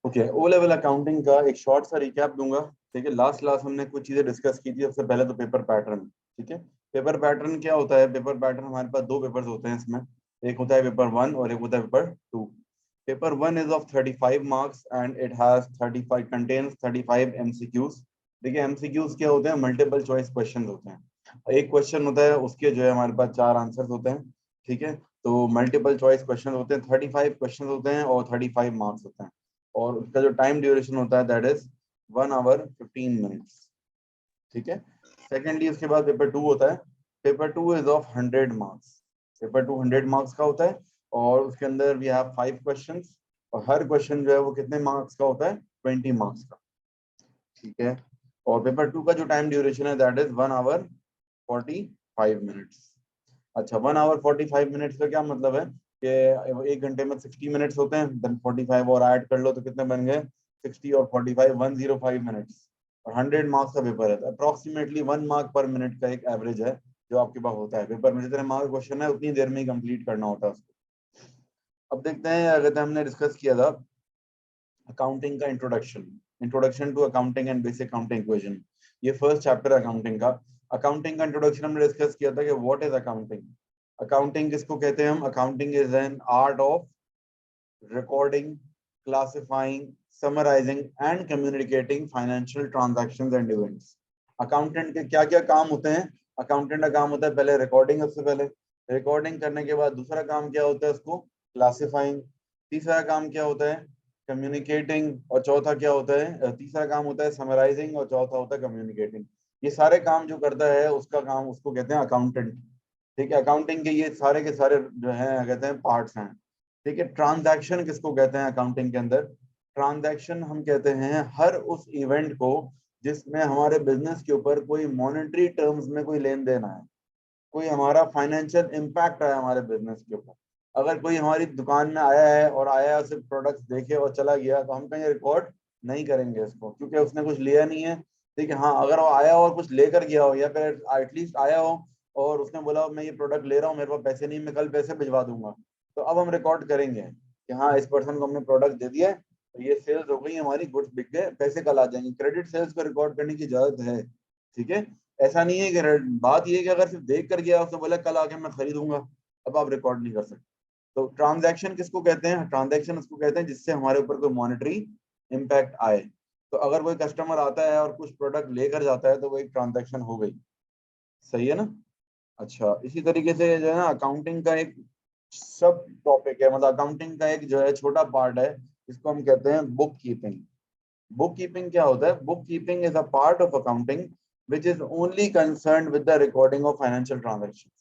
Okay, O level accounting का एक short सा रिकैप दूंगा। ठीक है, लास्ट क्लास हमने कुछ चीजें डिस्कस की थी। सबसे पहले तो पेपर पैटर्न। ठीक है, पेपर पैटर्न क्या होता है? पेपर पैटर्न, हमारे पास दो पेपर्स होते हैं इसमें। एक होता है पेपर 1 और एक होता है paper 2। Paper 1 is of 35 marks and it has 35 contains 35 MCQs. देखिए, एमसीक्यूज क्या होते हैं? मल्टीपल चॉइस क्वेश्चन होते हैं। एक क्वेश्चन होता है, उसके जो है हमारे पास 4 आंसर्स होते हैं। ठीक है, तो मल्टीपल चॉइस क्वेश्चन होते हैं, 35 क्वेश्चन होते हैं और 35 मार्क्स होते हैं। और उसका जो टाइम ड्यूरेशन होता है दैट इज 1 आवर 15 मिनट्स। ठीक है, सेकेंडली उसके बाद पेपर 2 होता है। Paper 2 is of 100 marks. Paper 2 100 marks का होता है और उसके अंदर वी हैव 5 क्वेश्चंस। और हर क्वेश्चन जो है वो कितने मार्क्स का होता है? 20 मार्क्स का। ठीक है, और पेपर 2 का जो टाइम ड्यूरेशन है दैट इज 1 आवर 45 मिनट्स। अच्छा, 1 आवर 45 मिनट्स का क्या मतलब है कि 1 घंटे में 60 मिनट्स होते हैं, देन 45 और ऐड कर लो तो कितने बन गए? 60 और 45 105 मिनट्स। और 100 मार्क्स का पेपर है, तो अप्रोक्सीमेटली 1 मार्क पर मिनट का एक एवरेज है जो आपके पास होता है पेपर में। जितने मार्क क्वेश्चन है उतनी देर में ही कंप्लीट करना होता है उसको। अब देखते हैं, अगर हमने डिस्कस किया था अकाउंटिंग का introduction. Introduction to accounting and basic accounting equation, ये फर्स्ट चैप्टर है अकाउंटिंग का। अकाउंटिंग का इंट्रोडक्शन हमने डिस्कस किया था कि व्हाट इज अकाउंटिंग। अकाउंटिंग किसको कहते हैं हम? Accounting is an art of recording, classifying, summarising and communicating financial transactions and events. Accountant के क्या क्या काम होते हैं? अकाउंटेंट का काम होता है पहले रिकॉर्डिंग, सबसे पहले रिकॉर्डिंग करने के बाद दूसरा काम क्या होता है उसको? क्लासिफाइंग। तीसरा काम क्या होता है? कम्युनिकेटिंग। और चौथा क्या होता है? तीसरा काम होता है समराइजिंग और चौथा होता है कम्युनिकेटिंग। ये सारे काम जो करता है उसका काम, उसको कहते हैं अकाउंटेंट। ठीक है, अकाउंटिंग के ये सारे के सारे जो है कहते हैं पार्ट्स हैं। ठीक है, ट्रांजैक्शन किसको कहते हैं अकाउंटिंग के अंदर? ट्रांजैक्शन हम कहते हैं हर उस इवेंट को जिसमें हमारे बिजनेस के ऊपर कोई मॉनेटरी टर्म्स में कोई लेन देन आए, कोई हमारा फाइनेंशियल इम्पैक्ट आया हमारे बिजनेस के ऊपर। अगर कोई हमारी दुकान में आया है और आया सिर्फ प्रोडक्ट्स देखे और चला गया तो हम कहीं रिकॉर्ड नहीं करेंगे इसको, क्योंकि उसने कुछ लिया नहीं है। ठीक है, हाँ, अगर वो आया और कुछ लेकर गया हो या फिर एटलीस्ट आया हो और उसने बोला मैं ये प्रोडक्ट ले रहा हूँ, मेरे पास पैसे नहीं, मैं कल पैसे भिजवा दूंगा, तो अब हम रिकॉर्ड करेंगे कि हाँ, इस पर्सन को हमने प्रोडक्ट दे दिया है, तो ये सेल्स हो गई, हमारी गुड्स बिक गए, पैसे कल आ जाएंगे। क्रेडिट सेल्स को रिकॉर्ड करने की इजाजत है। ठीक है, ऐसा नहीं है कि बात ये है कि अगर सिर्फ देख कर गया उसने बोला कल आके मैं खरीदूंगा, अब आप रिकॉर्ड नहीं कर सकते। तो ट्रांजैक्शन किसको कहते हैं? ट्रांजैक्शन उसको कहते हैं जिससे हमारे ऊपर कोई मॉनेटरी इम्पैक्ट आए। तो अगर कोई कस्टमर आता है और कुछ प्रोडक्ट लेकर जाता है तो वो एक ट्रांजैक्शन हो गई। सही है ना? अच्छा, इसी तरीके से जो है ना अकाउंटिंग का एक सब टॉपिक है, मतलब अकाउंटिंग का एक जो है छोटा पार्ट है, इसको हम कहते हैं बुक कीपिंग। बुक कीपिंग क्या होता है? Book keeping is a part of accounting which is only concerned with the recording of financial transactions.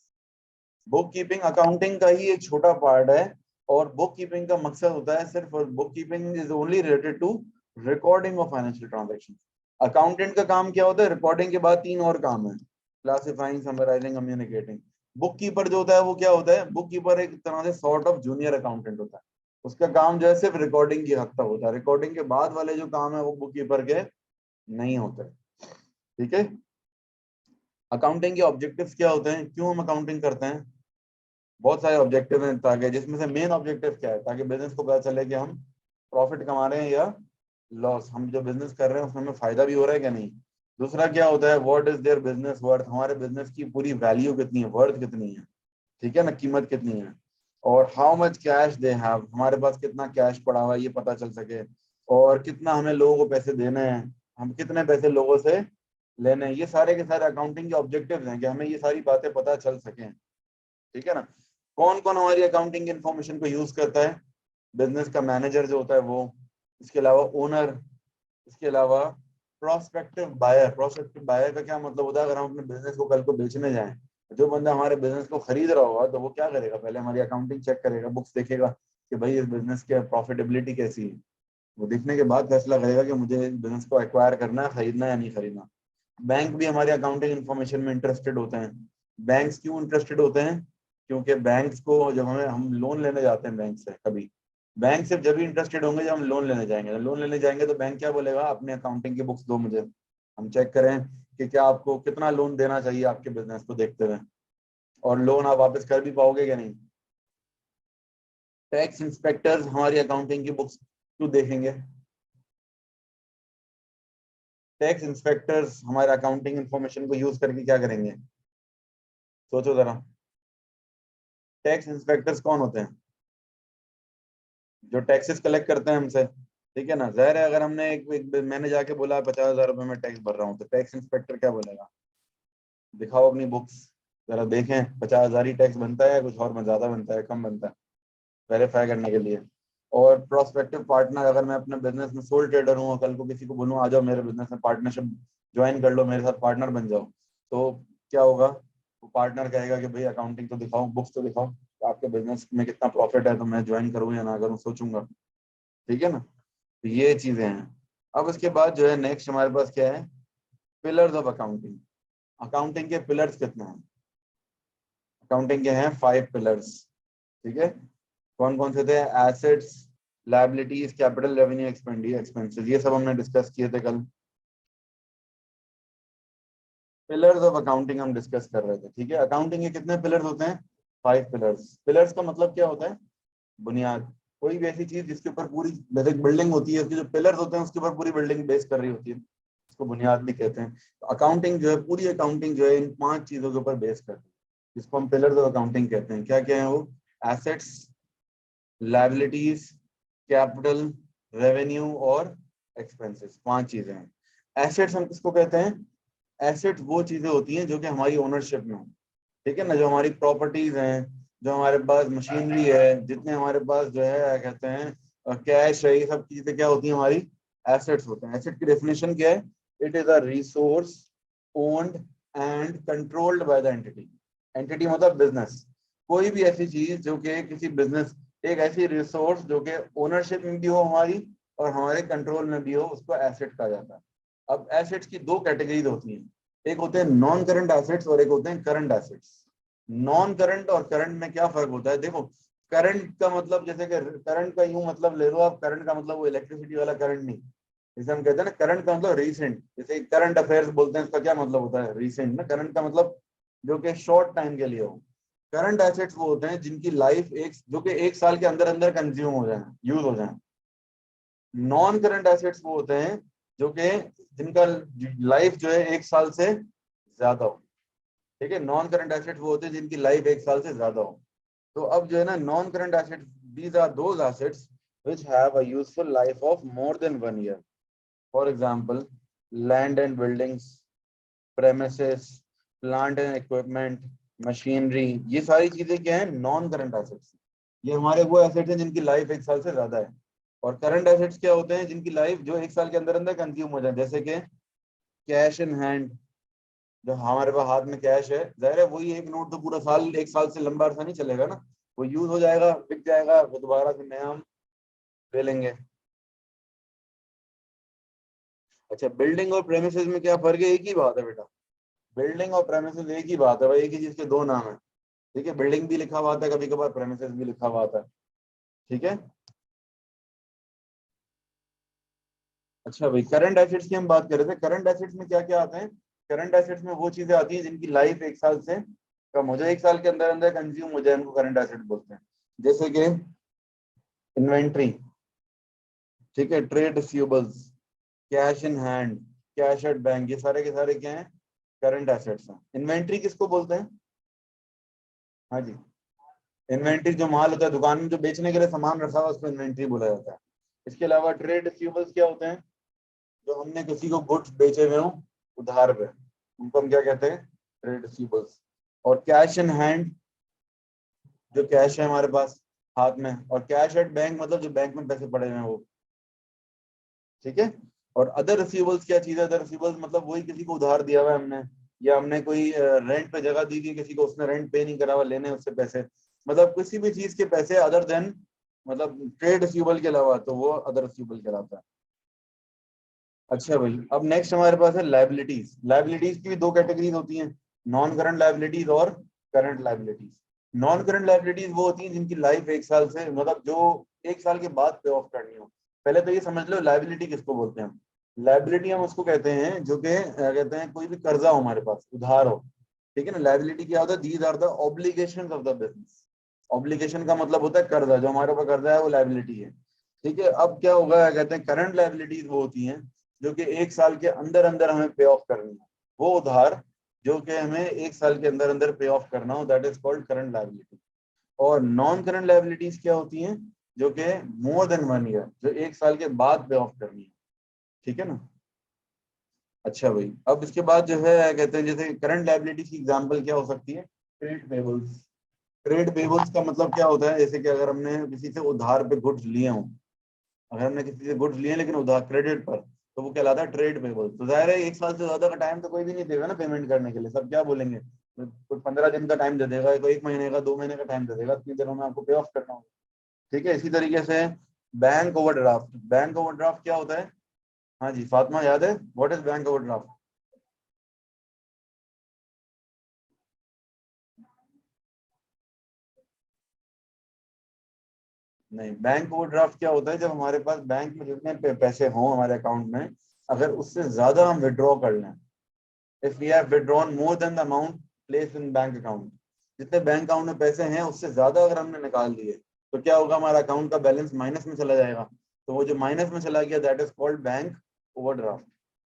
Book keeping accounting का ही एक छोटा पार्ट है और बुक कीपिंग का मकसद होता है सिर्फ, book keeping is only related to recording of financial transaction. Accountant का काम क्या होता है? रिकॉर्डिंग के बाद 3 और काम है, classifying, summarising, communicating. Book keeper जो होता है वो क्या होता है? बुक कीपर एक तरह से सॉर्ट ऑफ जूनियर अकाउंटेंट होता है। उसका काम जो है सिर्फ रिकॉर्डिंग की हद तक होता है, रिकॉर्डिंग के बाद वाले जो काम है वो बुक कीपर के नहीं होते। ठीक है, अकाउंटिंग के ऑब्जेक्टिव्स क्या होते हैं? क्यों हम अकाउंटिंग करते हैं? बहुत सारे ऑब्जेक्टिव हैं, ताकि जिसमें से मेन ऑब्जेक्टिव क्या है? ताकि बिजनेस को पता चले कि हम प्रॉफिट कमा रहे हैं या लॉस, हम जो बिजनेस कर रहे हैं उसमें हमें फायदा भी हो रहा है क्या नहीं। दूसरा क्या होता है? What is their business worth, हमारे बिजनेस की पूरी वैल्यू कितनी है, वर्थ कितनी है। ठीक है ना, कीमत कितनी है। और how much cash they have, हमारे पास कितना कैश पड़ा हुआ है ये पता चल सके। और कितना हमें लोगों को पैसे देने हैं, हम कितने पैसे लोगों से लेने हैं। ये सारे के सारे अकाउंटिंग के ऑब्जेक्टिव्स हैं कि हमें ये सारी बातें पता चल सकें। ठीक है ना? कौन कौन हमारी अकाउंटिंग इन्फॉर्मेशन को यूज करता है? बिजनेस का मैनेजर जो होता है वो, इसके अलावा ओनर, इसके अलावा प्रोस्पेक्टिव बायर। प्रोस्पेक्टिव बायर का क्या मतलब होता है? अगर हम अपने बिजनेस को कल को बेचने जाएं, जो बंदा हमारे बिजनेस को खरीद रहा होगा तो वो क्या करेगा? पहले हमारी अकाउंटिंग चेक करेगा, बुक्स देखेगा कि भाई इस बिजनेस की प्रॉफिटेबिलिटी कैसी है। वो देखने के बाद फैसला करेगा कि मुझे इस बिजनेस को एक्वायर करना है, खरीदना है या नहीं खरीदना। बैंक भी हमारी अकाउंटिंग इन्फॉर्मेशन में इंटरेस्टेड होते हैं। बैंक्स क्यों इंटरेस्टेड होते हैं? क्योंकि बैंक्स को जब हम लोन लेने जाते हैं बैंक से, कभी बैंक सिर्फ जब भी इंटरेस्टेड होंगे जब हम लोन लेने जाएंगे। जब लोन लेने जाएंगे तो बैंक क्या बोलेगा? अपने अकाउंटिंग की बुक्स दो मुझे, हम चेक करें कि क्या आपको कितना लोन देना चाहिए आपके बिजनेस को देखते हुए, और लोन आप वापस कर भी पाओगे क्या नहीं। टैक्स इंस्पेक्टर्स हमारी अकाउंटिंग की बुक्स क्यों देखेंगे? टैक्स इंस्पेक्टर्स हमारे अकाउंटिंग इंफॉर्मेशन को यूज करके क्या करेंगे? सोचो जरा, टैक्स इंस्पेक्टर्स कौन होते हैं? जो टैक्सेस कलेक्ट करते हैं हमसे, ठीक है ना। जाहिर है अगर हमने एक मैंने जाके बोला 50,000 रुपए में टैक्स भर रहा हूँ, तो टैक्स इंस्पेक्टर क्या बोलेगा? दिखाओ अपनी बुक्स, जरा देखें 50,000 ही टैक्स बनता है या कुछ और में ज्यादा बनता है, कम बनता है, वेरीफाई करने के लिए। और प्रोस्पेक्टिव पार्टनर, अगर मैं अपने बिजनेस में सोल ट्रेडर हूँ, कल को किसी को बोलूँ आ जाओ मेरे बिजनेस में पार्टनरशिप ज्वाइन कर लो, मेरे साथ पार्टनर बन जाओ, तो क्या होगा? वो पार्टनर कहेगा कि भाई अकाउंटिंग तो दिखाओ, बुक्स तो दिखाओ, तो आपके बिजनेस में कितना प्रॉफिट है, तो मैं ज्वाइन करूँ या ना करूँ सोचूंगा, ठीक है ना। तो ये चीजें हैं। अब उसके बाद जो है नेक्स्ट हमारे पास क्या है? Pillars of accounting. अकाउंटिंग के पिलर्स कितने हैं? अकाउंटिंग के हैं 5 पिलर्स, ठीक है। कौन कौन से थे? Assets, liabilities, capital, revenue, expenses, ये सब हमने डिस्कस किए थे कल। पिलर्स ऑफ अकाउंटिंग हम डिस्कस कर रहे थे, ठीक है। अकाउंटिंग के कितने पिलर्स होते हैं? 5 पिलर्स। पिलर्स का मतलब क्या होता है? बुनियाद। कोई भी ऐसी चीज जिसके ऊपर पूरी, जैसे बिल्डिंग होती है, उसके जो पिलर्स होते हैं उसके ऊपर पूरी बिल्डिंग बेस कर रही होती है, उसको बुनियाद भी कहते हैं। तो अकाउंटिंग जो है, पूरी अकाउंटिंग जो है इन 5 चीजों के ऊपर बेस करती है, जिसको हम पिलर्स ऑफ अकाउंटिंग कहते हैं। क्या क्या है वो? एसेट्स, लायबिलिटीज, कैपिटल, रेवेन्यू और एक्सपेंसेस, 5 चीजें हैं। एसेट्स हम किसको कहते हैं? एसेट्स वो चीजें होती हैं जो कि हमारी ओनरशिप में हो, ठीक है ना। जो हमारी प्रॉपर्टीज हैं, जो हमारे पास मशीनरी है, जितने हमारे पास जो है क्या कहते हैं कैश है, ये सब चीजें क्या होती हैं? हमारी एसेट्स होते हैं। एसेट की डेफिनेशन क्या है? It is a resource owned and controlled by the entity. Entity मतलब बिजनेस। कोई भी ऐसी चीज जो कि किसी बिजनेस, एक ऐसी रिसोर्स जो कि ओनरशिप में भी हो हमारी और हमारे कंट्रोल में भी हो, उसको एसेट कहा जाता है। अब एसेट्स की 2 कैटेगरीज होती हैं, एक होते हैं नॉन करंट एसेट्स और एक होते हैं करंट एसेट्स। नॉन करंट और करंट में क्या फर्क होता है? देखो, करंट का मतलब, जैसे कि करंट का यूं मतलब ले लो आप, करंट का मतलब वो इलेक्ट्रिसिटी वाला करंट नहीं। जैसे हम कहते हैं ना करंट का मतलब रिसेंट, जैसे करंट अफेयर्स बोलते हैं, इसका क्या मतलब होता है? रिसेंट ना। करंट का मतलब जो कि शॉर्ट टाइम के लिए हो। करंट एसेट्स वो होते हैं जिनकी लाइफ एक, जो कि 1 साल के अंदर अंदर कंज्यूम हो जाए, यूज हो जाए। नॉन करंट एसेट्स वो होते हैं जो कि जिनका लाइफ जो है 1 साल से ज्यादा हो, ठीक है। नॉन करंट एसेट्स वो होते हैं जिनकी लाइफ 1 साल से ज्यादा हो। तो अब जो है ना, non current assets, these are those assets which have a useful life of more than 1 year. For example, land and buildings, premises, plant and equipment, machinery, ये सारी चीजें क्या है? Non current assets. ये हमारे वो एसेट्स हैं जिनकी लाइफ 1 साल से ज्यादा है। और करंट एसेट्स क्या होते हैं? जिनकी लाइफ जो 1 साल के अंदर अंदर कंज्यूम हो जाए, जैसे कि कैश इन हैंड। जो हमारे पास हाथ में कैश है, जाहिर है वही एक नोट तो पूरा साल, 1 साल से लंबा अरसा नहीं चलेगा ना, वो यूज हो जाएगा, बिक जाएगा, वो दोबारा से नया हम ले लेंगे। अच्छा, बिल्डिंग और प्रेमिसेस में क्या फर्क है? एक ही बात है बेटा, बिल्डिंग और प्रेमिसेस एक ही बात है भाई, एक ही चीज के 2 नाम है, ठीक है। बिल्डिंग भी लिखा हुआ आता है कभी कभार, प्रेमिसेस भी लिखा हुआ आता है, ठीक है। अच्छा भाई, करंट एसेट्स की हम बात कर रहे थे। करंट एसेट्स में क्या क्या आते हैं? करंट एसेट्स में वो चीजें आती हैं जिनकी लाइफ 1 साल से कम हो जाए, 1 साल के अंदर अंदर कंज्यूम हो जाए, उनको करंट एसेट बोलते हैं। जैसे कि इन्वेंट्री, ठीक है, trade receivables, cash in hand, cash at bank, ये सारे के सारे क्या हैं? करंट एसेट्स हैं। इन्वेंट्री किसको बोलते हैं? हाँ जी, इन्वेंट्री जो माल होता है दुकान में, जो बेचने के लिए सामान रखा हुआ, उसको इन्वेंट्री बोला जाता है। इसके अलावा ट्रेड रिसीवेबल्स क्या होते हैं? जो हमने किसी को गुड्स बेचे हुए हो उधार पे, उनको हम क्या कहते हैं? Trade receivables. और कैश इन हैंड, जो कैश है हमारे पास हाथ में। और कैश एट बैंक मतलब जो बैंक में पैसे पड़े हुए हैं वो, ठीक है। और अदर रिसीवेबल्स क्या चीज है? अदर रिसीवेबल्स मतलब वही किसी को उधार दिया हुआ है हमने, या हमने कोई रेंट पे जगह दी थी किसी को, उसने रेंट पे नहीं करा हुआ, लेने उससे पैसे, मतलब किसी भी चीज के पैसे अदर देन, मतलब ट्रेड रिसीवेबल के अलावा, तो वो अदर रिसीवेबल कहलाता है। अच्छा भाई, अब नेक्स्ट हमारे पास है लायबिलिटीज। लायबिलिटीज की भी 2 कैटेगरीज होती हैं, नॉन करंट लायबिलिटीज और current liabilities. Non current liabilities वो होती हैं जिनकी लाइफ 1 साल से, मतलब जो 1 साल के बाद पे ऑफ करनी हो। पहले तो ये समझ लो लायबिलिटी किसको बोलते हैं हम। लायबिलिटी हम उसको कहते हैं जो कि कहते हैं कोई भी कर्जा हो हमारे पास, उधार हो, ठीक है ना। लायबिलिटी क्या होता है? These are the obligations of the business. Obligation का मतलब होता है कर्जा, जो हमारे ऊपर कर्जा है वो लायबिलिटी है, ठीक है। अब क्या होगा, कहते हैं करंट लायबिलिटीज वो होती हैं जो कि 1 साल के अंदर अंदर हमें पे ऑफ करनी है, वो उधार जो कि हमें 1 साल के अंदर अंदर पे ऑफ करना हो, that is called current liability. और नॉन करंट लायबिलिटीज क्या होती हैं, जो कि मोर देन 1 ईयर, जो 1 साल के बाद पे ऑफ करनी है। ठीक है ना। अच्छा भाई, अब इसके बाद जो है कहते हैं जैसे करंट लायबिलिटीज की एग्जांपल क्या हो सकती है, ट्रेड पेबल्स। ट्रेड पेबल्स का मतलब क्या होता है, जैसे कि अगर हमने किसी से उधार पे गुड्स लिए हों, अगर हमने किसी से गुड्स लिए हैं लेकिन उधार क्रेडिट पर, तो वो कहलाता है ट्रेड पेबल। तो जाहिर है 1 साल से ज्यादा का टाइम तो कोई भी नहीं देगा ना पेमेंट करने के लिए, सब क्या बोलेंगे, कोई 15 दिन का टाइम दे देगा, कोई 1 महीने का, 2 महीने का टाइम दे देगा, इतनी देर में आपको पे ऑफ करना होगा। ठीक है, इसी तरीके से बैंक ओवरड्राफ्ट। बैंक ओवरड्राफ्ट क्या होता है, हाँ जी फातिमा याद है, व्हाट इज बैंक ओवरड्राफ्ट? नहीं, बैंक ओवरड्राफ्ट क्या होता है, जब हमारे पास बैंक में जितने पैसे हों हमारे अकाउंट में, अगर उससे ज्यादा हम विड्रॉ कर लें, if we have withdrawn more than the amount placed in bank account, जितने बैंक अकाउंट में पैसे हैं उससे ज्यादा अगर हमने निकाल दिए, तो क्या होगा, हमारा अकाउंट का बैलेंस माइनस में चला जाएगा। तो वो जो माइनस में चला गया, that is called bank overdraft.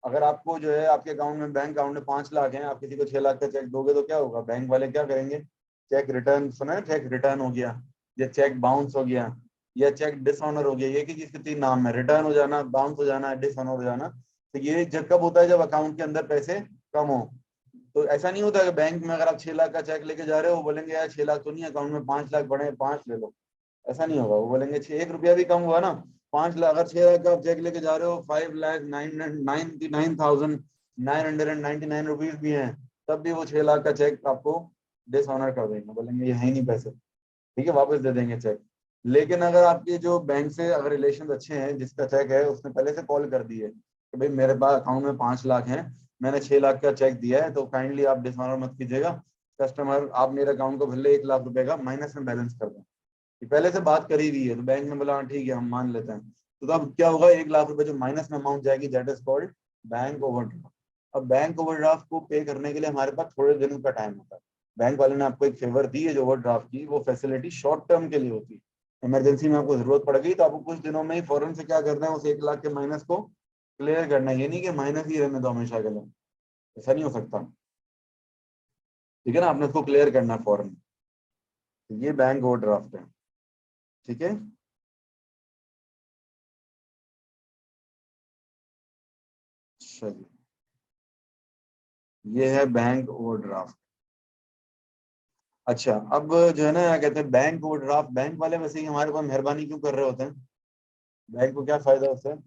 अगर आपको जो है आपके अकाउंट में, बैंक अकाउंट में 5 लाख है, आप किसी को 6 लाख का चेक दोगे तो क्या होगा, बैंक वाले क्या करेंगे, चेक रिटर्न, सुना है, चेक रिटर्न हो गया, या चेक बाउंस हो गया, या चेक डिसऑनर हो गया, ये की चीज के 3 नाम है, रिटर्न हो जाना, बाउंस हो जाना, डिसऑनर हो जाना। तो ये जब कब होता है, जब अकाउंट के अंदर पैसे कम हो। तो ऐसा नहीं होता कि बैंक में अगर आप 6 लाख का चेक लेके जा रहे हो, वो बोलेंगे यार 6 लाख तो नहीं, अकाउंट में 5 लाख पड़े हैं, 5 ले लो। ऐसा नहीं होगा, वो बोलेंगे 1 रुपया भी कम हुआ ना, 5 लाख, अगर 6 लाख का आप चेक लेके जा रहे हो, 5,99,999 रुपीज भी हैं, तब भी वो 6 लाख का चेक आपको डिसऑनर कर देंगे, बोलेंगे ये है ही नहीं पैसे, ठीक है, वापस दे देंगे चेक। लेकिन अगर आपके जो बैंक से अगर रिलेशन अच्छे हैं, जिसका चेक है उसने पहले से कॉल कर दी है कि भाई मेरे पास अकाउंट में 5 लाख हैं, मैंने 6 लाख का चेक दिया है, तो काइंडली आप डिसऑनर मत कीजिएगा, कस्टमर आप मेरे अकाउंट को भले 1 लाख रुपए का माइनस में बैलेंस कर दें, ये पहले से बात करी हुई है, तो बैंक ने बोला हाँ ठीक है हम मान लेते हैं। तो तब क्या होगा, 1 लाख रुपए जो माइनस में अमाउंट जाएगी, that is called bank overdraft. अब बैंक ओवरड्राफ्ट को पे करने के लिए हमारे पास थोड़े दिनों का टाइम होता है। बैंक वाले ने आपको एक फेवर दी है, जो ओवरड्राफ्ट की वो फैसिलिटी शॉर्ट टर्म के लिए होती है, इमरजेंसी में आपको जरूरत पड़ गई तो आपको कुछ दिनों में ही फौरन से क्या करना है, उस 1 लाख के माइनस को क्लियर करना है, ये नहीं कि माइनस ही रहने दो हमेशा के लिए, ऐसा नहीं हो सकता। ठीक है ना, आपने उसको क्लियर करना है फौरन। तो ये बैंक ओवरड्राफ्ट है। ठीक है, चलिए, ये है बैंक ओवरड्राफ्ट। अच्छा, अब जो है ना क्या कहते हैं, बैंक ओवरड्राफ्ट, बैंक वाले वैसे ही हमारे पास मेहरबानी क्यों कर रहे होते हैं, बैंक को क्या फायदा होता है,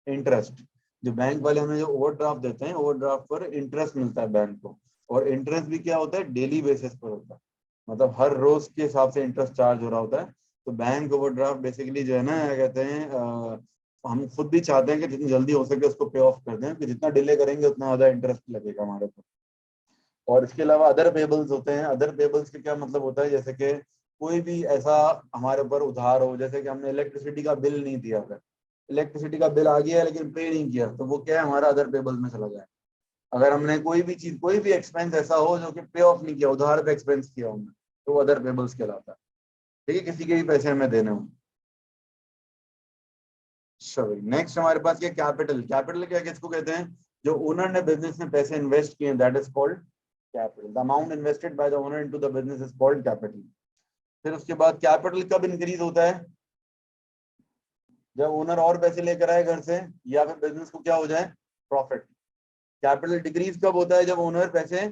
इंटरेस्ट। जो बैंक वाले हमें जो ओवरड्राफ्ट देते हैं, ओवरड्राफ्ट पर इंटरेस्ट मिलता है बैंक को, और इंटरेस्ट भी क्या होता है, डेली बेसिस पर होता है, मतलब हर रोज के हिसाब से इंटरेस्ट चार्ज हो रहा होता है। तो बैंक ओवरड्राफ्ट बेसिकली जो है ना क्या कहते हैं, हम खुद भी चाहते हैं कि जितनी जल्दी हो सके उसको पे ऑफ कर दें, कि जितना डिले करेंगे उतना ज्यादा इंटरेस्ट लगेगा हमारे को। और इसके अलावा अदर पेबल्स होते हैं। अदर पेबल्स का क्या मतलब होता है, जैसे कि कोई भी ऐसा हमारे ऊपर उधार हो, जैसे कि हमने इलेक्ट्रिसिटी का बिल नहीं दिया, अगर इलेक्ट्रिसिटी का बिल आ गया है लेकिन पे नहीं किया, तो वो क्या है, हमारा अदर पेबल्स में चला जाए। अगर हमने कोई भी चीज, कोई भी एक्सपेंस ऐसा हो जो कि पे ऑफ नहीं किया, उधार पे एक्सपेंस किया हमने, तो वो अदर पेबल्स कहलाता है। ठीक है, किसी के भी पैसे हमें देने हो। चलो नेक्स्ट हमारे पास ये कैपिटल। कैपिटल क्या, किसको कहते हैं, जो ओनर ने बिजनेस में पैसे इन्वेस्ट किए, that is called capital. The amount invested by the owner into the business is called capital. फिर उसके बाद कैपिटल कब इंक्रीज होता है, जब ओनर और पैसे लेकर आए घर से, या फिर बिजनेस को क्या हो जाए, प्रॉफिट। कैपिटल डिक्रीज कब होता है, जब ओनर पैसे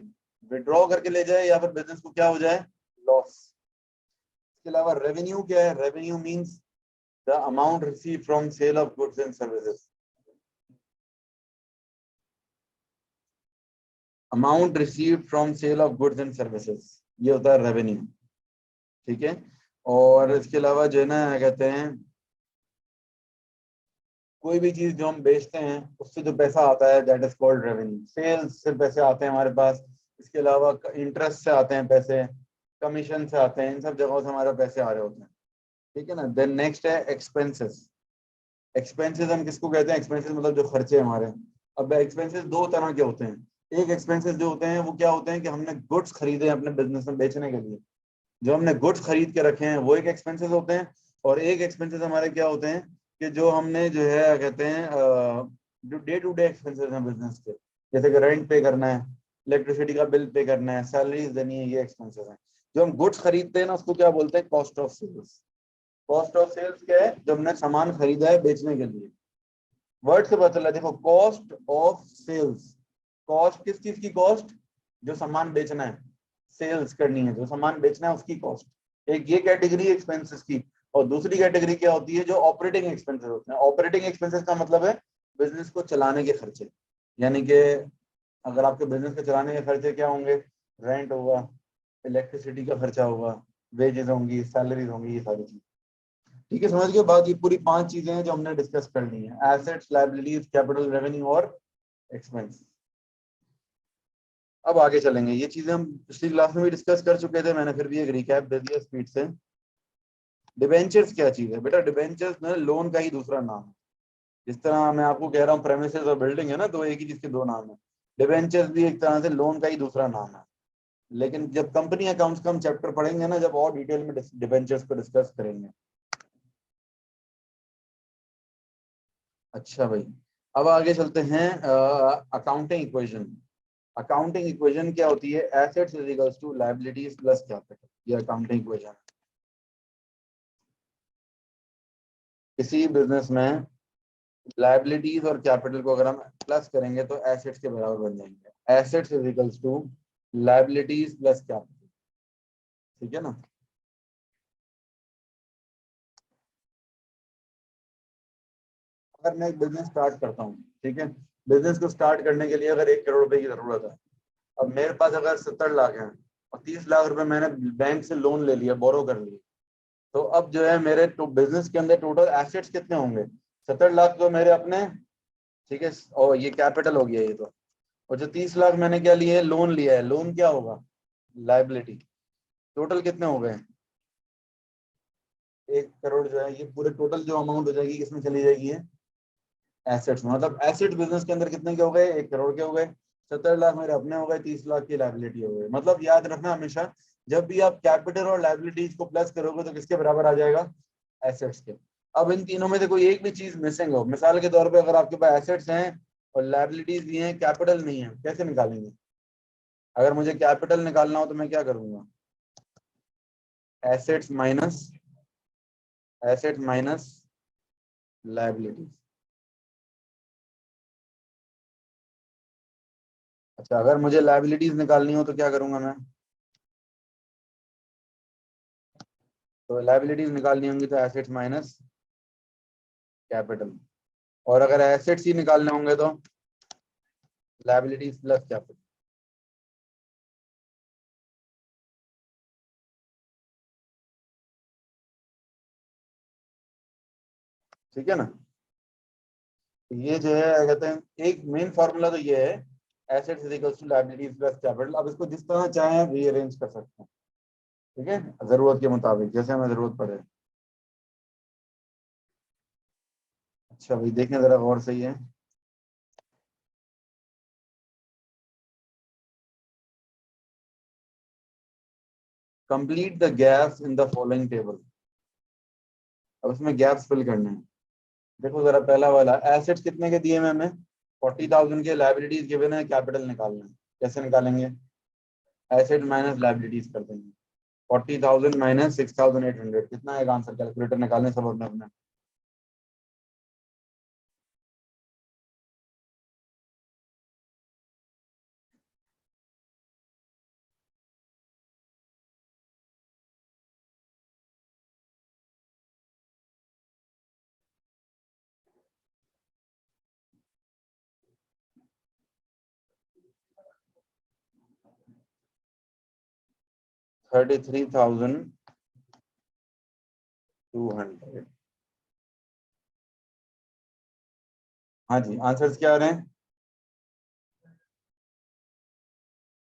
विड्रॉ करके ले जाए, या फिर बिजनेस को क्या हो जाए, लॉस। इसके अलावा रेवेन्यू क्या है, revenue means the amount receive from sale of goods and services. Amount receive from sale of goods and services, ये होता है रेवेन्यू। ठीक है, और इसके अलावा जो है ना कहते हैं, कोई भी चीज जो हम बेचते हैं उससे जो पैसा आता है, that is called revenue. Sales से पैसे आते हैं हमारे पास, इसके अलावा इंटरेस्ट से आते हैं पैसे, कमीशन से आते हैं, इन सब जगहों से हमारे पैसे आ रहे होते हैं। ठीक है ना। देन नेक्स्ट है एक्सपेंसेस। एक्सपेंसेस हम किसको कहते हैं, एक्सपेंसेस मतलब जो खर्चे हमारे। अब एक्सपेंसेस दो तरह के होते हैं। एक एक्सपेंसेस जो होते हैं वो क्या होते हैं, कि हमने गुड्स खरीदे हैं अपने बिजनेस में बेचने के लिए, जो हमने गुड्स खरीद के रखे हैं वो एक एक्सपेंसेस होते हैं। और एक एक्सपेंसेस हमारे क्या होते हैं, कि जो हमने जो है कहते हैं जो डे टू डे एक्सपेंसेस हैं बिजनेस के, जैसे कि रेंट पे करना है, इलेक्ट्रिसिटी का बिल पे करना है, सैलरीज देनी है, ये एक्सपेंसेस हैं। जो हम गुड्स खरीदते हैं ना, उसको क्या बोलते हैं? Cost of sales. Cost of sales क्या है? जब हमने सामान खरीदा है बेचने के लिए, वर्ड से पता चला, देखो कॉस्ट ऑफ सेल्स। कॉस्ट किस चीज की कॉस्ट? जो सामान बेचना है, सेल्स करनी है, जो सामान बेचना है उसकी कॉस्ट। एक ये कैटेगरी एक्सपेंसेस की। और दूसरी कैटेगरी क्या होती है? जो ऑपरेटिंग एक्सपेंसेस होते हैं। ऑपरेटिंग एक्सपेंसेस का मतलब है बिजनेस को चलाने के खर्चे। यानी कि अगर आपके बिजनेस को चलाने के खर्चे क्या होंगे? रेंट होगा, इलेक्ट्रिसिटी का खर्चा होगा, वेजेस होंगी, सैलरीज होंगी, ये सारी चीज। ठीक है, समझ गए बात? ये पूरी 5 चीजें हैं जो हमने डिस्कस कर ली हैं: एसेट्स, लायबिलिटीज, कैपिटल, रेवेन्यू और एक्सपेंस। अब आगे चलेंगे। ये चीजें हम पिछली क्लास में भी डिस्कस कर चुके थे, मैंने फिर भी एक रिकैप दे दिया स्पीड से। डिबेंचर्स क्या चीज है बेटा? डिबेंचर्स ना लोन का ही दूसरा नाम है। जिस तरह मैं आपको कह रहा हूँ प्रेमिसेस और बिल्डिंग है ना, तो एक ही चीज के दो नाम है। डिबेंचर्स भी एक तरह से लोन का ही दूसरा नाम है। लेकिन जब कंपनी अकाउंट्स का हम चैप्टर पढ़ेंगे ना, जब और डिटेल में डिबेंचर्स को डिस्कस करेंगे। अच्छा भाई, अब आगे चलते हैं। Accounting equation. अकाउंटिंग इक्वेशन क्या होती है? Assets is equals to liabilities plus capital. ये अकाउंटिंग इक्वेशन। किसी बिजनेस में लायबिलिटीज और कैपिटल को अगर हम प्लस करेंगे तो एसेट्स के बराबर बन जाएंगे। Assets is equals to liabilities plus capital. ठीक है ना? अगर मैं एक बिजनेस स्टार्ट करता हूँ, ठीक है, बिजनेस को स्टार्ट करने के लिए अगर 1 करोड़ रुपए की जरूरत है, अब मेरे पास अगर 70 लाख है और 30 लाख रुपए मैंने बैंक से लोन ले लिया, बोरो कर लिया, तो अब जो है मेरे तो बिजनेस के अंदर टोटल एसेट्स कितने होंगे? 70 लाख तो मेरे अपने, ठीक है, और ये कैपिटल हो गया ये तो। और जो 30 लाख मैंने क्या लिया है? लोन लिया है। लोन क्या होगा? लाइबिलिटी। टोटल कितने हो गए? 1 करोड़ जो है ये पूरे टोटल जो अमाउंट हो जाएगी किसमें चली जाएगी? है एसेट्स में। मतलब एसेट बिजनेस के अंदर कितने के हो गए? 1 करोड़ के हो गए। 70 लाख मेरे अपने हो गए, 30 लाख की लाइबिलिटी हो गई। मतलब याद रखना हमेशा, जब भी आप कैपिटल और लाइबिलिटीज को प्लस करोगे तो किसके बराबर आ जाएगा? एसेट्स के। अब इन तीनों में से कोई एक भी चीज मिसिंग हो, मिसाल के तौर पे अगर आपके पास एसेट्स हैं और लाइबिलिटीज भी हैं, कैपिटल नहीं है, कैसे निकालेंगे? अगर मुझे कैपिटल निकालना हो तो मैं क्या करूंगा? Assets minus, assets minus liabilities. अच्छा, अगर मुझे लाइबिलिटीज निकालनी हो तो क्या करूंगा मैं? तो लाइबिलिटीज निकालनी होंगी तो एसेट्स माइनस कैपिटल। और अगर एसेट्स ही निकालने होंगे तो लाइबिलिटीज प्लस कैपिटल। ठीक है ना? ये जो है कहते हैं एक मेन फॉर्मूला तो ये है, assets is equals to liabilities plus capital. अब इसको जिस तरह चाहें रीअरेंज कर सकते हैं, ठीक है, जरूरत के मुताबिक, जैसे हमें जरूरत पड़े। अच्छा भाई देखें जरा गौर से, ही है complete the gaps in the following table. अब इसमें गैप्स फिल करने हैं। देखो जरा पहला वाला, एसेट्स कितने के दिए हैं हमें? 40,000 के। लाइबिलिटीज गिवन है, कैपिटल निकालना है। कैसे निकालेंगे? एसेट माइनस लाइबिलिटीज कर देंगे। 40,000 माइनस 6,800 कितना आएगा आंसर? कैलकुलेटर निकालने सब अपने अपने। 33,200। हाँ जी, आंसर्स क्या आ रहे हैं?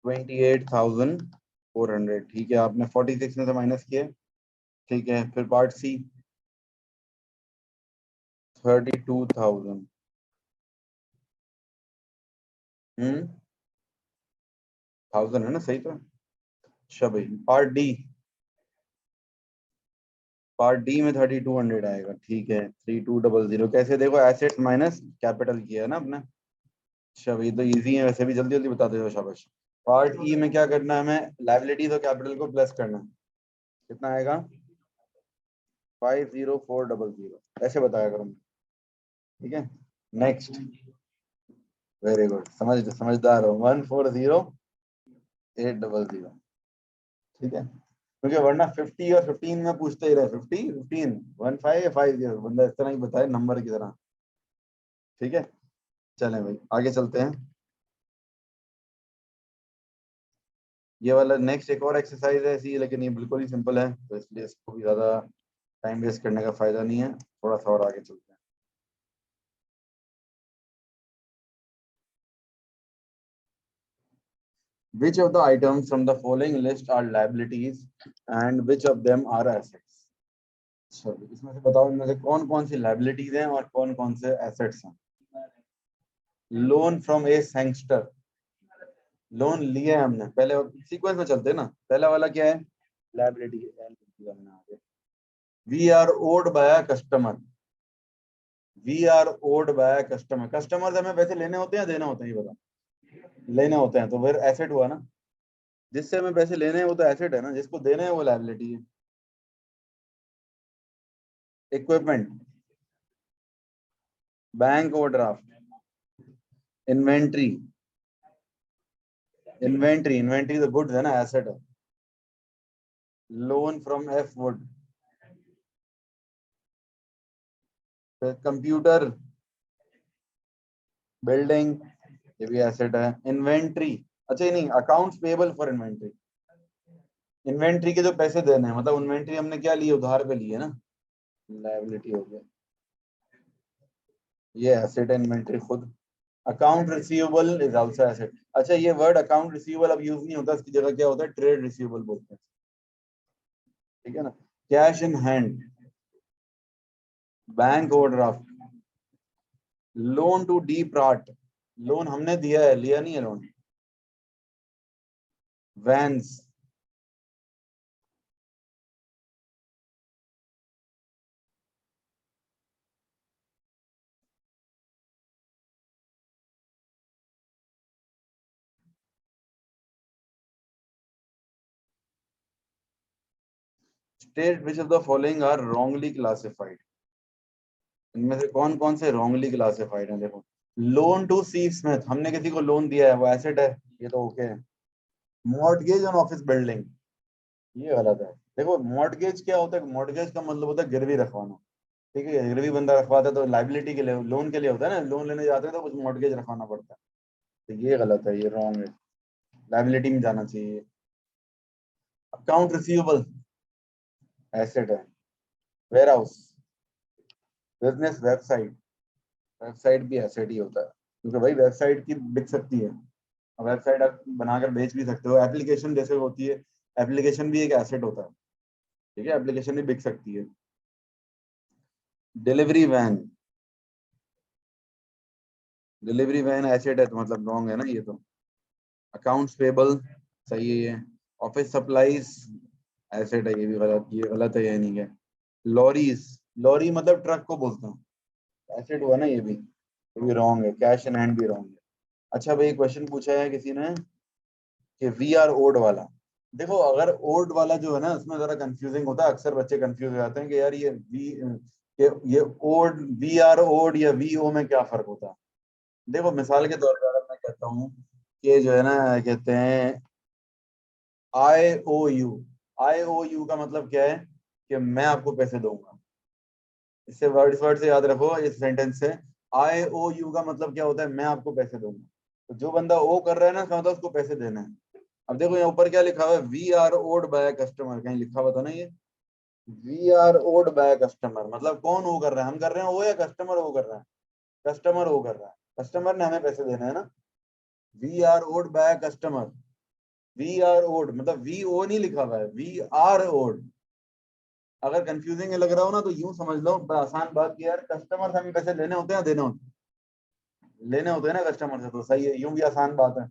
28,400। ठीक है, आपने 46 में से माइनस किए। ठीक है, फिर पार्ट सी, 32,000। हम्म, 1000 है ना? सही तो। अच्छा भाई, पार्ट डी, पार्ट डी में 3200 आएगा, ठीक है। 3200 कैसे, देखो एसेट माइनस कैपिटल किया है ना अपने। अच्छा ये तो इजी है वैसे भी, जल्दी जल्दी बता दो, शाबाश। पार्ट ई में क्या करना है हमें, लाइबिलिटीज और कैपिटल को प्लस करना है। कितना आएगा, 50400, ऐसे बताया करो, ठीक है। नेक्स्ट, वेरी गुड, समझदार हो। 140800, ठीक है। क्योंकि वरना 50 और 15 में पूछते ही रहे, 50 15 1550, बंदा इस तरह ही बताए नंबर की तरह, ठीक है। चलें भाई आगे चलते हैं। ये वाला नेक्स्ट एक और एक्सरसाइज है ऐसी, लेकिन ये बिल्कुल ही सिंपल है, तो इसलिए इसको भी ज्यादा टाइम वेस्ट करने का फायदा नहीं है, थोड़ा सा और आगे चलते हैं। Which of the items from the following list are liabilities and which of them are assets? चलो इसमें से बताओ, इनमें से कौन कौन सी लाइबिलिटीज हैं और कौन कौन से एसेट्स हैं। लोन फ्रॉम ए सैंगस्टर, लोन लिया है हमने, पहले सीक्वेंस में चलते हैं ना। पहला वाला क्या है, liability. We are owed by a customer, we are owed by customer. Customer हमें पैसे लेने होते हैं या देना होते हैं, ये बता। लेने होते हैं, तो फिर एसेट हुआ ना। जिससे हमें पैसे लेने हैं वो तो एसेट है ना, जिसको देने हैं वो लायबिलिटी है। Equipment, bank overdraft, inventory, inventory तो गुड्स है ना, एसेट है। Loan from F would, computer, building, ये भी एसेट है। इन्वेंट्री, अच्छा ये नहीं, accounts payable for inventory, inventory के जो पैसे देने हैं, मतलब इन्वेंट्री हमने क्या लिए, उधार पे लिए ना, लायबिलिटी हो गया। ये एसेट है इन्वेंट्री खुद। Account receivable is also asset. अच्छा ये वर्ड अकाउंट रिसीवेबल अब यूज नहीं होता, इसकी जगह क्या होता है, ट्रेड रिसीवेबल बोलते हैं, ठीक है ना। Cash in hand, bank overdraft, loan to D Pratt, loan हमने दिया है, लिया नहीं है लोन। वैन्स, state which of the following are wrongly classified, इनमें से कौन कौन से रॉन्गली क्लासिफाइड हैं, देखो। लोन टू सी स्मिथ, हमने किसी को लोन दिया है, वो एसेट है, ये तो ओके है। मॉर्टगेज ऑन ऑफिस बिल्डिंग, ये गलत है। देखो मॉर्टगेज क्या होता है, मॉर्टगेज का मतलब होता है गिरवी रखवाना, ठीक है। गिरवी बंदा रखवाता है तो लाइबिलिटी के लिए, लोन के लिए होता है ना, लोन लेने जाते हैं तो कुछ मॉर्टगेज रखवाना पड़ता है, तो ये गलत है, ये रॉन्ग है, लाइबिलिटी में जाना चाहिए। अकाउंट रिसीवेबल एसेट है। Warehouse, business website, website भी एसेट ही होता है, क्योंकि भाई वेबसाइट की बिक सकती है, वेबसाइट आप बनाकर बेच भी सकते हो। एप्लीकेशन जैसे होती है, एप्लीकेशन भी एक एसेट होता है, ठीक है, एप्लीकेशन भी बिक सकती है। Delivery van, delivery van asset है तो मतलब रॉन्ग है ना ये तो। अकाउंट्स पेबल सही है ये। ऑफिस सप्लाईज एसेट है, ये भी गलत, ये गलत है, ये नहीं है। लॉरीज, लॉरी मतलब ट्रक को बोलते हैं, एसेट हुआ ना ये भी रॉन्ग है। कैश इन हैंड भी रॉन्ग है। अच्छा भाई क्वेश्चन पूछा है किसी ने कि वी आर ओड वाला, देखो अगर ओड वाला जो है ना उसमें जरा कंफ्यूजिंग होता है, अक्सर बच्चे कंफ्यूज हो जाते हैं कि यार ये ओड, वी आर ओड या वी ओ में क्या फर्क होता है। देखो मिसाल के तौर पर अगर मैं कहता हूँ कि जो है ना, कहते हैं आई ओ यू, आई ओ यू का मतलब क्या है, कि मैं आपको पैसे दूंगा। इससे वर्ड, इस वर्ड से याद रखो, इस सेंटेंस से आई ओ यू का मतलब क्या होता है, मैं आपको पैसे दूंगा। तो जो बंदा ओ कर रहा है ना, इसका मतलब उसको पैसे देना है। अब देखो यहाँ ऊपर क्या लिखा हुआ है, we are owed by customer, कहीं लिखा हुआ था ना ये, we are owed by customer, मतलब कौन ओ कर रहा है, हम कर रहे हैं ओ या कस्टमर ओ कर रहा है, कस्टमर ओ कर रहा है, कस्टमर ने हमें पैसे देने हैं ना। We are owed by customer, we are owed मतलब वी ओ नहीं लिखा हुआ है, वी आर ओड। अगर कंफ्यूजिंग लग रहा हो ना तो यूं समझ लो, बड़ा आसान बात की यार, कस्टमर से हमें पैसे लेने होते हैं, देने होते हैं, लेने होते हैं ना कस्टमर से, तो सही है, यूं भी आसान बात है,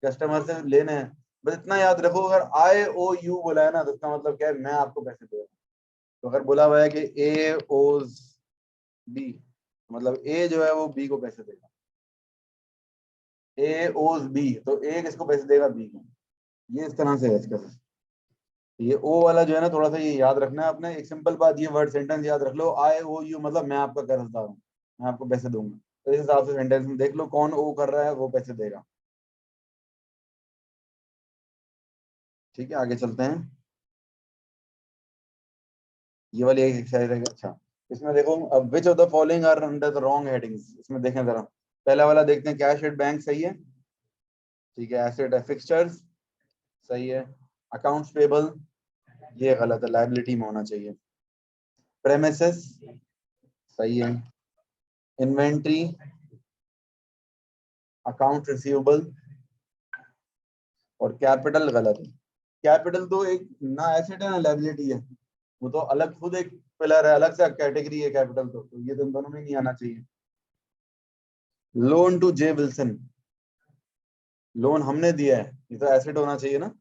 कस्टमर से लेने हैं। बस इतना याद रखो, अगर आई ओ यू बोला है ना तो इसका मतलब क्या है, मैं आपको पैसे दे रहा हूँ। तो अगर बोला हुआ है कि ए ओज बी, मतलब ए जो है वो बी को पैसे देगा। ए ओज बी, तो ए किसको पैसे देगा? बी को। ये इस तरह से है इसका। ये ओ वाला जो है ना, थोड़ा सा ये याद रखना है आपने। एक सिंपल बात, ये वर्ड सेंटेंस याद रख लो, आई ओ यू, मतलब मैं आपका कर्जदार हूँ, मैं आपको पैसे दूंगा। तो इस हिसाब से सेंटेंस में देख लो कौन ओ कर रहा है, वो पैसे देगा। ठीक है, आगे चलते हैं। ये वाली एक एक्सरसाइज है। अच्छा, इसमें देखो, अब which of the following are under the wrong headings, इसमें देखें जरा। पहला वाला देखते हैं, कैश एट बैंक, सही है। ठीक है, एसेट है, फिक्सचर्स, सही है। अकाउंट्स पेबल, ये गलत है, लायबिलिटी में होना चाहिए। प्रेमिसेस, सही है। इन्वेंट्री, अकाउंट रिसीवेबल, और कैपिटल गलत है। कैपिटल तो एक ना एसेट है ना लायबिलिटी है, वो तो अलग खुद एक पिलर है, अलग से कैटेगरी है कैपिटल, तो ये तो इन दोनों में नहीं आना चाहिए। Loan to J Wilson, loan हमने दिया है, ये तो एसेट होना चाहिए ना।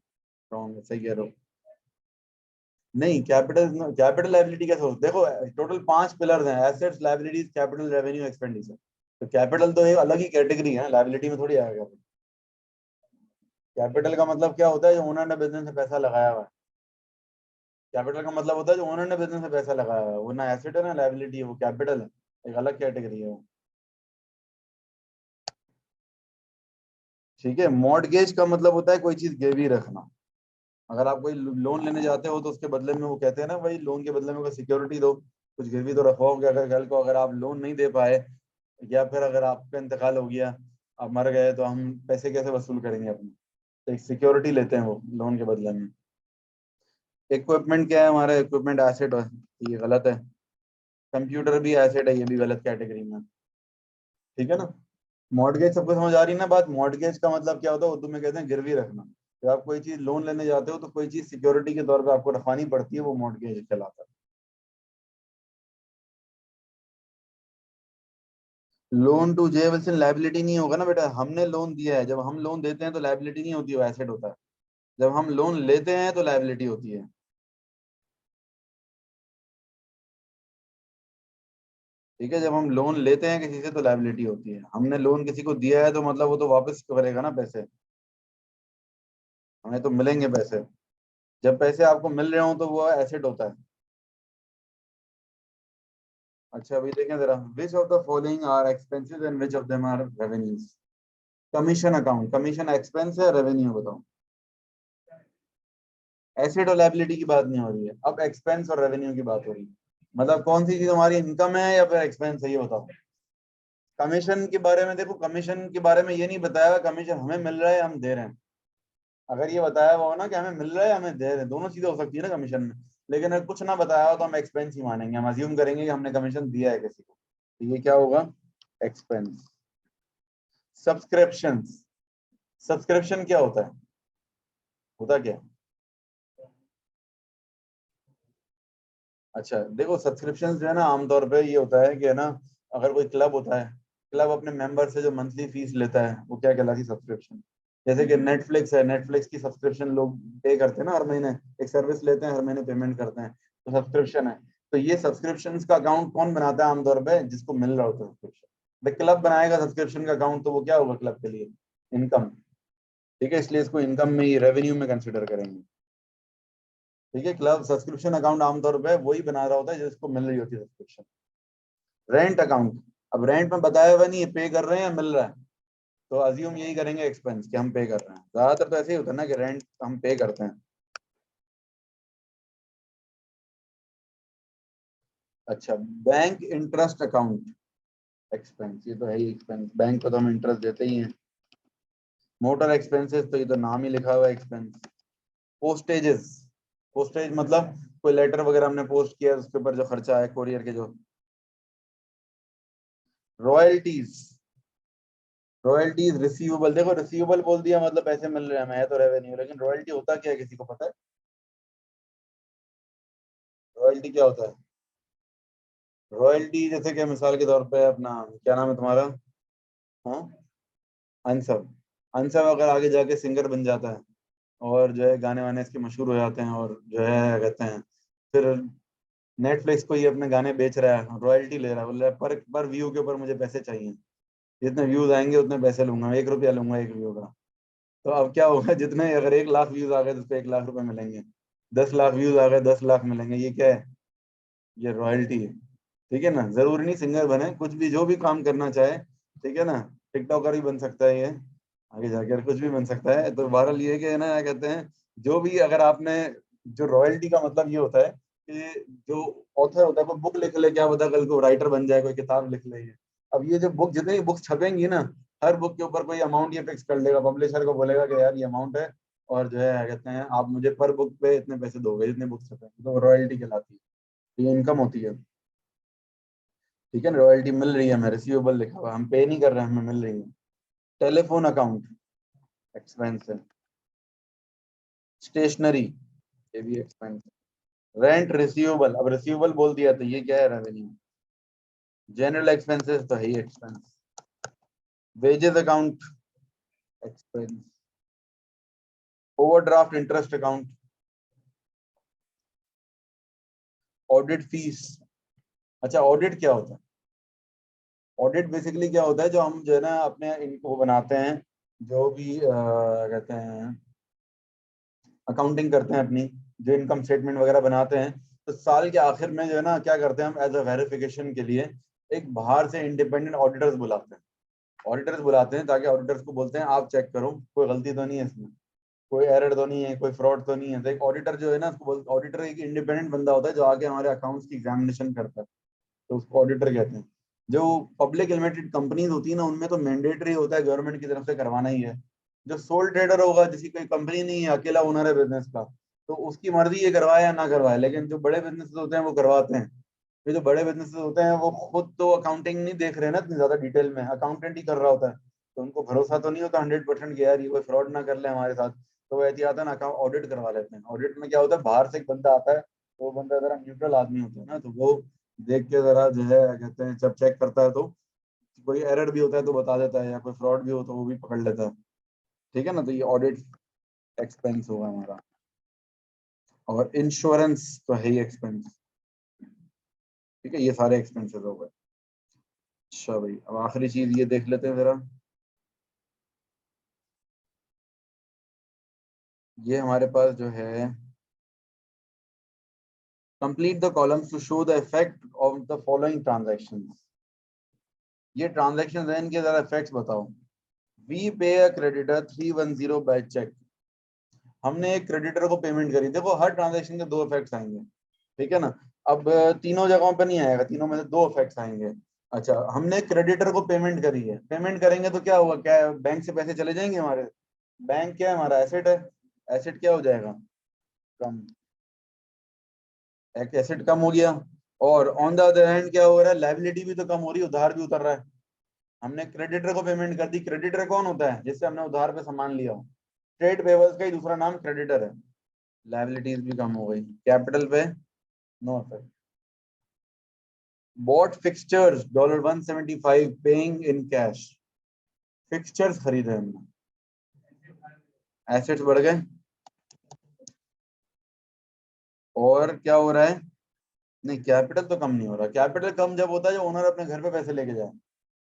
रॉन्ग, सही कह रहे हो। नहीं, कैपिटल, कैपिटल लायबिलिटी कैसे हो? देखो, टोटल 5 पिलर्स हैं, assets, liabilities, capital, revenue, expenditure. तो कैपिटल तो एक अलग ही कैटेगरी है, लायबिलिटी में थोड़ी आएगा। कैपिटल का मतलब क्या होता है? जो ओनर ने बिजनेस में पैसा लगाया हुआ है। कैपिटल का मतलब होता है जो ओनर ने बिजनेस में पैसा लगाया हुआ है, वो ना एसेट है ना लायबिलिटी है, वो कैपिटल है, एक अलग कैटेगरी है वो। ठीक है, मॉर्टगेज का मतलब होता है कोई चीज गिरवी रखना। अगर आप कोई लोन लेने जाते हो तो उसके बदले में, वो कहते हैं ना भाई, लोन के बदले में कोई सिक्योरिटी दो, कुछ गिरवी तो रखोगे, अगर कल को अगर आप लोन नहीं दे पाए, या फिर अगर आपका इंतकाल हो गया, आप मर गए, तो हम पैसे कैसे वसूल करेंगे अपने? तो एक सिक्योरिटी लेते हैं वो लोन के बदले में। इक्विपमेंट क्या है हमारा? इक्विपमेंट एसेट है, ये गलत है। कंप्यूटर भी एसेट है, ये भी गलत कैटेगरी में। ठीक है ना। मॉर्टगेज सबको समझ आ रही है ना बात? मॉर्टगेज का मतलब क्या होता है? उर्दू में कहते हैं गिरवी रखना। जब आप कोई चीज लोन लेने जाते हो तो कोई चीज सिक्योरिटी के तौर पे आपको रखवानी पड़ती है, वो मॉर्टगेज कहलाता है। Loan to J Wilson liability नहीं होगा ना बेटा, हमने लोन दिया है। जब हम लोन देते हैं तो लायबिलिटी नहीं होती, वो एसेट होता है। जब हम लोन लेते हैं तो लायबिलिटी होती है। ठीक है, जब हम लोन लेते हैं किसी से तो लायबिलिटी होती है। हमने लोन किसी को दिया है तो मतलब वो तो वापस करेगा ना पैसे, हमें तो मिलेंगे पैसे। जब पैसे आपको मिल रहे हो तो वो एसेट होता है। अच्छा, अभी देखें जरा, which of the following are expenses and which of them are revenues. Commission account, commission expense है, रेवेन्यू बताओ। एसेट और लायबिलिटी की बात नहीं हो रही है, अब एक्सपेंस और रेवेन्यू की बात हो रही है। मतलब कौन सी चीज हमारी इनकम है या फिर एक्सपेंस है, ये बताओ। कमीशन के बारे में देखो, कमीशन के बारे में ये नहीं बताया हुआ कमीशन हमें मिल रहा है हम दे रहे हैं। अगर ये बताया हुआ हो ना कि हमें मिल रहा है हमें दे रहे हैं, दोनों चीजें हो सकती है ना कमीशन में। लेकिन अगर कुछ ना बताया हो तो हम एक्सपेंस ही मानेंगे, हम अज्यूम करेंगे कि हमने कमीशन दिया है किसी को, तो ये क्या होगा? एक्सपेंस। सब्सक्रिप्शन, सब्सक्रिप्शन क्या होता है? होता क्या है? अच्छा देखो, सब्सक्रिप्शन जो है ना, आमतौर पे ये होता है कि है ना, अगर कोई क्लब होता है, क्लब अपने मेंबर से जो मंथली फीस लेता है वो क्या कहलाती है? सब्सक्रिप्शन। जैसे कि नेटफ्लिक्स है, नेटफ्लिक्स की सब्सक्रिप्शन लोग पे करते हैं ना हर महीने, एक सर्विस लेते हैं, हर महीने पेमेंट करते हैं, तो सब्सक्रिप्शन है। तो ये सब्सक्रिप्शन का अकाउंट कौन बनाता है आमतौर पे? जिसको मिल रहा होता है सब्सक्रिप्शन। क्लब बनाएगा सब्सक्रिप्शन का अकाउंट, तो वो क्या होगा क्लब के लिए? इनकम। ठीक है, इसलिए इसको इनकम में ही, रेवेन्यू में कंसिडर करेंगे। ठीक है, क्लब सब्सक्रिप्शन अकाउंट आमतौर पे वही बना रहा होता है जिसको मिल रही होती है सब्सक्रिप्शन। रेंट अकाउंट, अब रेंट में बताया हुआ नहीं है पे कर रहे हैं या मिल रहा है, तो अज्यूम यही करेंगे एक्सपेंस कि हम पे कर रहे हैं। ज्यादातर तो ऐसे ही होता है ना कि रेंट हम पे करते हैं। अच्छा, बैंक इंटरेस्ट अकाउंट, एक्सपेंस, ये तो है ही एक्सपेंस, बैंक को तो हम इंटरेस्ट देते ही हैं। मोटर एक्सपेंसेस, तो ये तो नाम ही लिखा हुआ है एक्सपेंस। पोस्टेजेस, पोस्टेज मतलब कोई लेटर वगैरह हमने पोस्ट किया उसके ऊपर जो खर्चा है कोरियर के जो। रॉयल्टीज, रॉयल्टीज रिसीवेबल, देखो रिसीवेबल बोल दिया मतलब पैसे मिल रहे हैं हमें, है तो रेवेन्यू, लेकिन रॉयल्टी होता क्या है किसी को पता है? रॉयल्टी क्या होता है? रॉयल्टी जैसे कि मिसाल के तौर पे अपना, क्या नाम है तुम्हारा? हाँ, अनसब। अनसब अगर आगे जाके सिंगर बन जाता है और जो है गाने वाने इसके मशहूर हो जाते हैं, और जो है कहते हैं फिर नेटफ्लिक्स को ये अपने गाने बेच रहा है, रॉयल्टी ले रहा है, बोल रहा है पर व्यू के ऊपर मुझे पैसे चाहिए, जितने व्यूज आएंगे उतने पैसे लूंगा, 1 रुपया लूंगा 1 व्यू का। तो अब क्या होगा, जितने अगर 1 लाख व्यूज आ गए तो उसको 1 लाख रुपए मिलेंगे, 10 लाख व्यूज आ गए 10 लाख मिलेंगे। ये क्या है? ये रॉयल्टी है। ठीक है ना, जरूरी नहीं सिंगर बने, कुछ भी जो भी काम करना चाहे, ठीक है ना, टिकटॉकर भी बन सकता है ये, आगे जाकर कुछ भी बन सकता है। तो बहरहाल ये है कि ना, क्या कहते हैं, जो भी अगर आपने, जो रॉयल्टी का मतलब ये होता है कि जो ऑथर होता है, कोई बुक लिख ले, क्या पता कल को राइटर बन जाए, कोई किताब लिख ले ये। अब ये जो बुक, जितनी बुक छपेंगी ना, हर बुक के ऊपर कोई अमाउंट ये फिक्स कर लेगा, पब्लिशर को बोलेगा कि यार ये अमाउंट है, और जो है क्या कहते हैं, आप मुझे पर बुक पे इतने पैसे दोगे जितने बुक छपेंगे, तो रॉयल्टी कहलाती है। तो ये इनकम होती है। ठीक है ना, रॉयल्टी मिल रही है हमें, रिसीवेबल लिखा हुआ है, हम पे नहीं कर रहे हैं, हमें मिल रही है। टेलीफोन अकाउंट एक्सपेंस है। स्टेशनरी, ये भी एक्सपेंस है। रेंट रिसीवेबल, अब रिसीवेबल बोल दिया तो ये क्या है? रेवेन्यू। जनरल एक्सपेंसेस तो है ही expense. Wages account expense. Overdraft interest account. Audit fees. अच्छा, ऑडिट क्या होता है? ऑडिट बेसिकली क्या होता है, जो हम जो है ना अपने इनको बनाते हैं, जो भी कहते हैं, अकाउंटिंग करते हैं अपनी, जो इनकम स्टेटमेंट वगैरह बनाते हैं, तो साल के आखिर में जो है ना क्या करते हैं, हम एज अ वेरिफिकेशन के लिए एक बाहर से इंडिपेंडेंट ऑडिटर्स बुलाते हैं। ऑडिटर्स बुलाते हैं ताकि ऑडिटर्स को बोलते हैं आप चेक करो कोई गलती तो नहीं है इसमें, कोई एरर तो नहीं है, कोई फ्रॉड तो नहीं है। तो एक ऑडिटर जो है ना, उसको ऑडिटर एक इंडिपेंडेंट बंदा होता है जो आके हमारे अकाउंट्स की एग्जामिनेशन करता है, तो उसको ऑडिटर कहते हैं। जो पब्लिक लिमिटेड कंपनीज होती है ना, उनमें तो मैंडेटरी होता है गवर्नमेंट की तरफ से करवाना ही है। जो सोल ट्रेडर होगा, जिसकी कोई कंपनी नहीं है, अकेला ओनर है बिजनेस का, तो उसकी मर्जी ये करवाए या ना करवाए। लेकिन जो बड़े बिजनेस होते हैं वो करवाते हैं। ये जो बड़े बिजनेस होते हैं वो खुद तो अकाउंटिंग नहीं देख रहे ना इतनी ज्यादा डिटेल में, अकाउंटेंट ही कर रहा होता है, तो उनको भरोसा तो नहीं होता 100% कि यार ये कोई फ्रॉड ना कर ले हमारे साथ। तो वो एहतियातन अकाउंट ऑडिट करवा लेते हैं। ऑडिट में क्या होता है, बाहर से एक बंदा आता है, तो वो बंदा जरा न्यूट्रल आदमी होता है ना, तो वो देख के जरा जो है कहते हैं, जब चेक करता है तो कोई एरर भी होता है तो बता देता है, या कोई फ्रॉड भी हो तो वो भी पकड़ लेता है। ठीक है ना, तो ये ऑडिट एक्सपेंस होगा हमारा। और इंश्योरेंस तो है ही एक्सपेंस। ठीक है, ये सारे एक्सपेंसेस हो गए। अच्छा भाई, अब आखिरी चीज ये देख लेते हैं जरा। ये हमारे पास जो है, complete the columns to show the effect of the following transactions. ये ट्रांजैक्शंस हैं, इनके जरा इफेक्ट्स बताओ। वी पे अ क्रेडिटर 310 बाय चेक। हमने एक क्रेडिटर को पेमेंट करी, देखो हर ट्रांजैक्शन के दो इफेक्ट्स आएंगे। ठीक है ना। अब तीनों जगहों पे नहीं आएगा, तीनों में से दो इफेक्ट्स आएंगे। अच्छा, हमने क्रेडिटर को पेमेंट करी है, पेमेंट करेंगे तो क्या होगा, क्या बैंक से पैसे चले जाएंगे हमारे? बैंक क्या है, हमारा एसेट है। एसेट क्या हो जाएगा? कम। एक एसेट कम हो गया। और ऑन द अदर हैंड क्या हो रहा है, लाइबिलिटी भी तो कम हो रही है, उधार भी उतर रहा है। हमने क्रेडिटर को पेमेंट कर दी। क्रेडिटर कौन होता है? जिससे हमने उधार पे सामान लिया हो। ट्रेड पेबल्स का ही दूसरा नाम क्रेडिटर है। लाइबिलिटीज भी कम हो गई, कैपिटल पे no effect. Bought fixtures $175 paying in cash. Fixtures खरीदे हमने, एसेट्स बढ़ गए। और क्या हो रहा है? नहीं, कैपिटल तो कम नहीं हो रहा। कैपिटल कम जब होता है, जो ओनर अपने घर पे पैसे लेके जाए।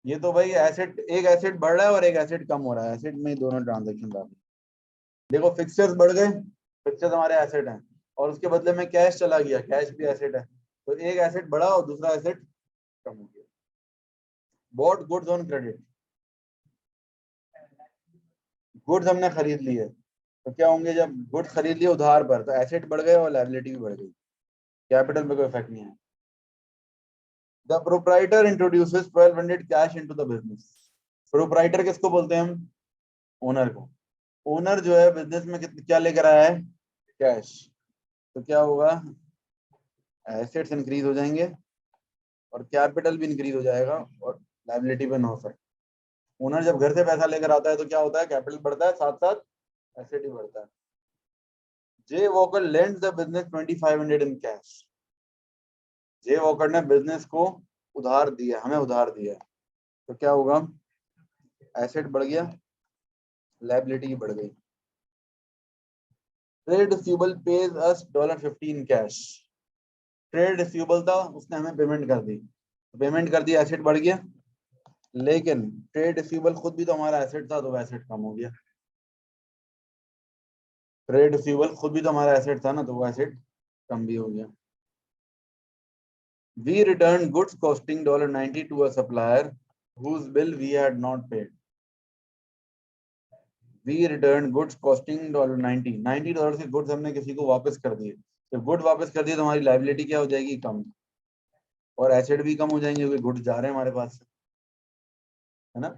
ये तो भाई एसेट, एक एसेट बढ़ रहा है और एक एसेट कम हो रहा है, एसेट में ही दोनों ट्रांजेक्शन आ रही है। देखो फिक्सचर्स बढ़ गए, फिक्सचर्स हमारे एसेट हैं, और उसके बदले में कैश चला गया, कैश भी एसेट है। तो एक एसेट बढ़ा और दूसरा एसेट कम हो गया। Bought goods on credit. Goods हमने खरीद लिए, तो क्या होंगे, जब गुड्स खरीद लिए उधार पर, तो एसेट बढ़ गए और लायबिलिटी भी बढ़ गई। कैपिटल पे कोई इफेक्ट नहीं है। The proprietor introduces 1200 cash into the business. Proprietor किसको बोलते हैं हम? ओनर को। ओनर जो है बिजनेस में क्या लेकर आया है? कैश। तो क्या होगा, एसेट्स इंक्रीज हो जाएंगे और कैपिटल भी इंक्रीज हो जाएगा, और लायबिलिटी पे नो इफेक्ट। ओनर जब घर से पैसा लेकर आता है तो क्या होता है, कैपिटल बढ़ता है, साथ साथ एसेट ही बढ़ता है। J Walker lends the business 2500 in cash. J Walker ने बिजनेस को उधार दिया, हमें उधार दिया, तो क्या होगा, एसेट बढ़ गया, लायबिलिटी बढ़ गई। ट्रेड रिसीवेबल पेज अस $15 कैश। ट्रेड रिसीवेबल था, उसने हमें पेमेंट कर दी, तो पेमेंट कर दी, एसेट बढ़ गया। लेकिन ट्रेड रिसीवेबल खुद भी तो हमारा एसेट था, तो वो एसेट कम हो गया। ट्रेड रिसीवेबल खुद भी तो हमारा एसेट था ना, तो वो एसेट कम भी हो गया। We returned goods costing $90 to a supplier whose bill we had not paid. We returned goods costing $90 के गुड्स हमने किसी को वापस कर दिए। जब गुड वापस कर दिए तो हमारी लायबिलिटी क्या हो जाएगी? कम, और एसेट भी कम हो जाएंगे क्योंकि गुड्स जा रहे हैं हमारे पास से, है ना।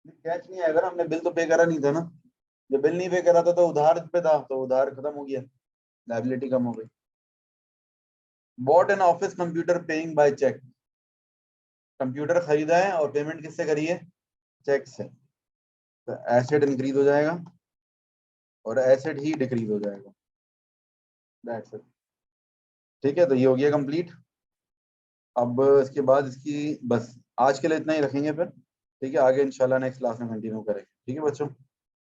कैश नहीं आएगा ना, हमने बिल तो पे करा नहीं था ना। जब बिल नहीं पे करा था तो उधार पे था, तो उधार खत्म हो गया, लायबिलिटी कम हो गई। Bought an office computer paying by cheque. Computer खरीदा है और पेमेंट किससे करी है? चेक से। तो एसेट इंक्रीज हो जाएगा और एसेट ही डिक्रीज हो जाएगा। That's it. ठीक है, तो ये हो गया कंप्लीट। अब इसके बाद इसकी बस आज के लिए इतना ही रखेंगे फिर। ठीक है, आगे इंशाल्लाह नेक्स्ट क्लास में कंटिन्यू करेंगे। ठीक है बच्चों।